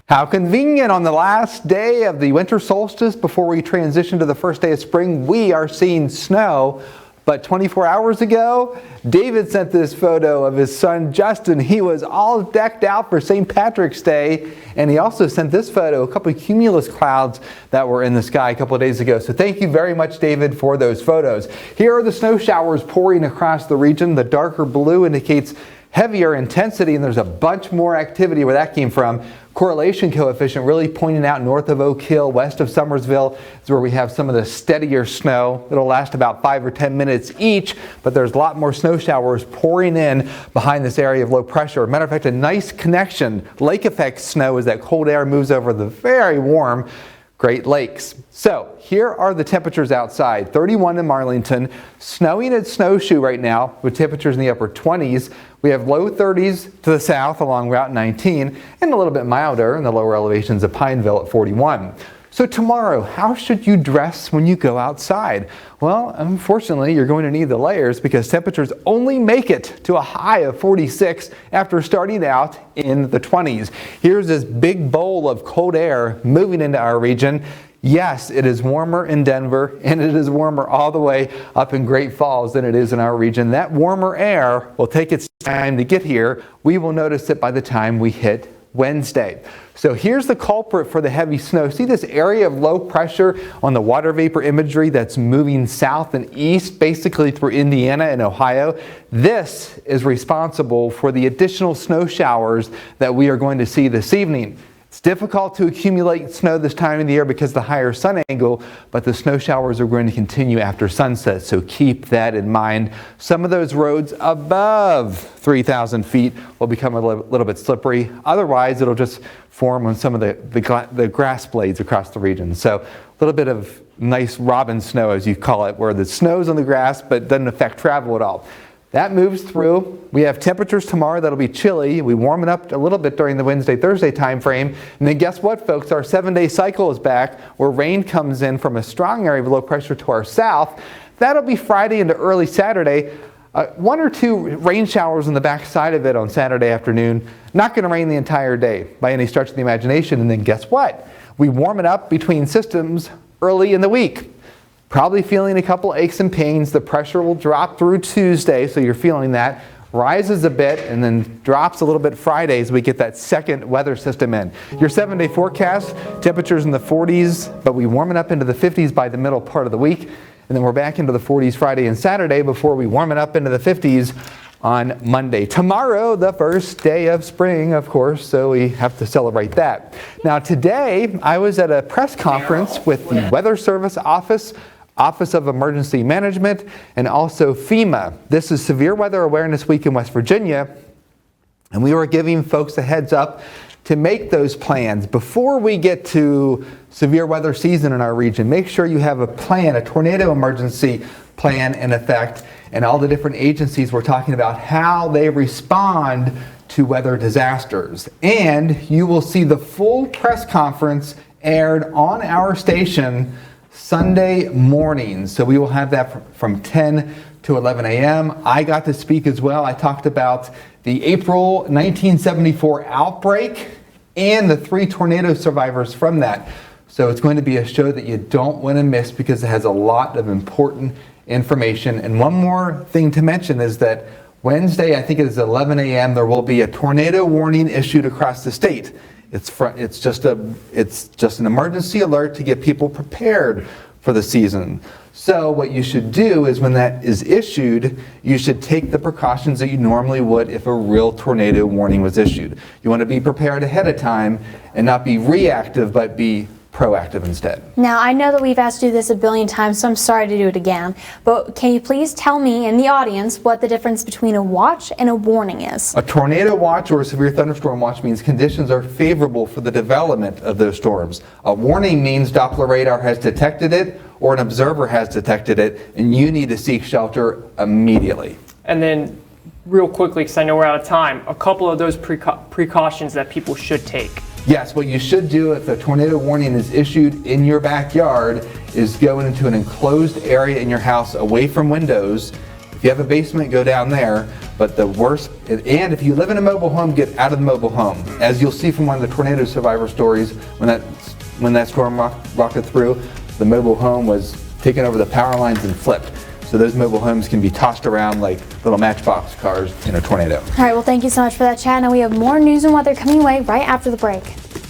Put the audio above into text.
How convenient on the last day of the winter solstice before we transition to the first day of spring, we are seeing snow. But 24 hours ago, David sent this photo of his son Justin. He was all decked out for St. Patrick's Day. And he also sent this photo, a couple of cumulus clouds that were in the sky a couple of days ago. So thank you very much, David, for those photos. Here are the snow showers pouring across the region. The darker blue indicates heavier intensity, and there's a bunch more activity where that came from. Correlation coefficient really pointing out north of Oak Hill, west of Summersville is where we have some of the steadier snow. It'll last about 5 or 10 minutes each, but there's a lot more snow showers pouring in behind this area of low pressure. Matter of fact, a nice connection, lake effect snow, as that cold air moves over the very warm Great Lakes. So here are the temperatures outside. 31 in Marlington, snowing at Snowshoe right now with temperatures in the upper 20s. We have low 30s to the south along Route 19 and a little bit milder in the lower elevations of Pineville at 41. So tomorrow, how should you dress when you go outside? Well, unfortunately, you're going to need the layers because temperatures only make it to a high of 46 after starting out in the 20s. Here's this big bowl of cold air moving into our region. Yes, it is warmer in Denver, and it is warmer all the way up in Great Falls than it is in our region. That warmer air will take its time to get here. We will notice it by the time we hit Wednesday. So here's the culprit for the heavy snow. See this area of low pressure on the water vapor imagery that's moving south and east, basically through Indiana and Ohio? This is responsible for the additional snow showers that we are going to see this evening. It's difficult to accumulate snow this time of the year because of the higher sun angle, but the snow showers are going to continue after sunset, so keep that in mind. Some of those roads above 3,000 feet will become a little bit slippery. Otherwise, it'll just form on some of the grass blades across the region. So a little bit of nice robin snow, as you call it, where the snow's on the grass but doesn't affect travel at all. That moves through. We have temperatures tomorrow that'll be chilly. We warm it up a little bit during the Wednesday, Thursday time frame. And then guess what, folks? Our 7-day cycle is back where rain comes in from a strong area of low pressure to our south. That'll be Friday into early Saturday. 1 or 2 rain showers on the back side of it on Saturday afternoon. Not going to rain the entire day by any stretch of the imagination. And then guess what? We warm it up between systems early in the week. Probably feeling a couple aches and pains. The pressure will drop through Tuesday, so you're feeling that. Rises a bit and then drops a little bit Friday as we get that second weather system in. Your 7-day forecast, temperatures in the 40s, but we warm it up into the 50s by the middle part of the week. And then we're back into the 40s Friday and Saturday before we warm it up into the 50s on Monday. Tomorrow, the first day of spring, of course, so we have to celebrate that. Now today, I was at a press conference with the Weather Service Office of Emergency Management, and also FEMA. This is Severe Weather Awareness Week in West Virginia, and we were giving folks a heads up to make those plans. Before we get to severe weather season in our region, make sure you have a plan, a tornado emergency plan in effect, and all the different agencies were talking about how they respond to weather disasters. And you will see the full press conference aired on our station Sunday mornings. So we will have that from 10 to 11 a.m. I got to speak as well. I talked about the April 1974 outbreak and the 3 tornado survivors from that. So it's going to be a show that you don't want to miss because it has a lot of important information. And one more thing to mention is that Wednesday, I think it is 11 a.m., there will be a tornado warning issued across the state. It's just an emergency alert to get people prepared for the season. So what you should do is when that is issued, you should take the precautions that you normally would if a real tornado warning was issued. You want to be prepared ahead of time and not be reactive, but be proactive instead. Now, I know that we've asked you this a billion times, so I'm sorry to do it again, but can you please tell me and the audience what the difference between a watch and a warning is? A tornado watch or a severe thunderstorm watch means conditions are favorable for the development of those storms. A warning means Doppler radar has detected it or an observer has detected it, and you need to seek shelter immediately. And then, real quickly, because I know we're out of time, a couple of those precautions that people should take. Yes, what you should do if a tornado warning is issued in your backyard is go into an enclosed area in your house away from windows. If you have a basement, go down there. But the worst, and if you live in a mobile home, get out of the mobile home. As you'll see from one of the tornado survivor stories, when that storm rocked through, the mobile home was taken over the power lines and flipped. So those mobile homes can be tossed around like little matchbox cars in a tornado. All right, well, thank you so much for that, Chad. Now we have more news and weather coming away right after the break.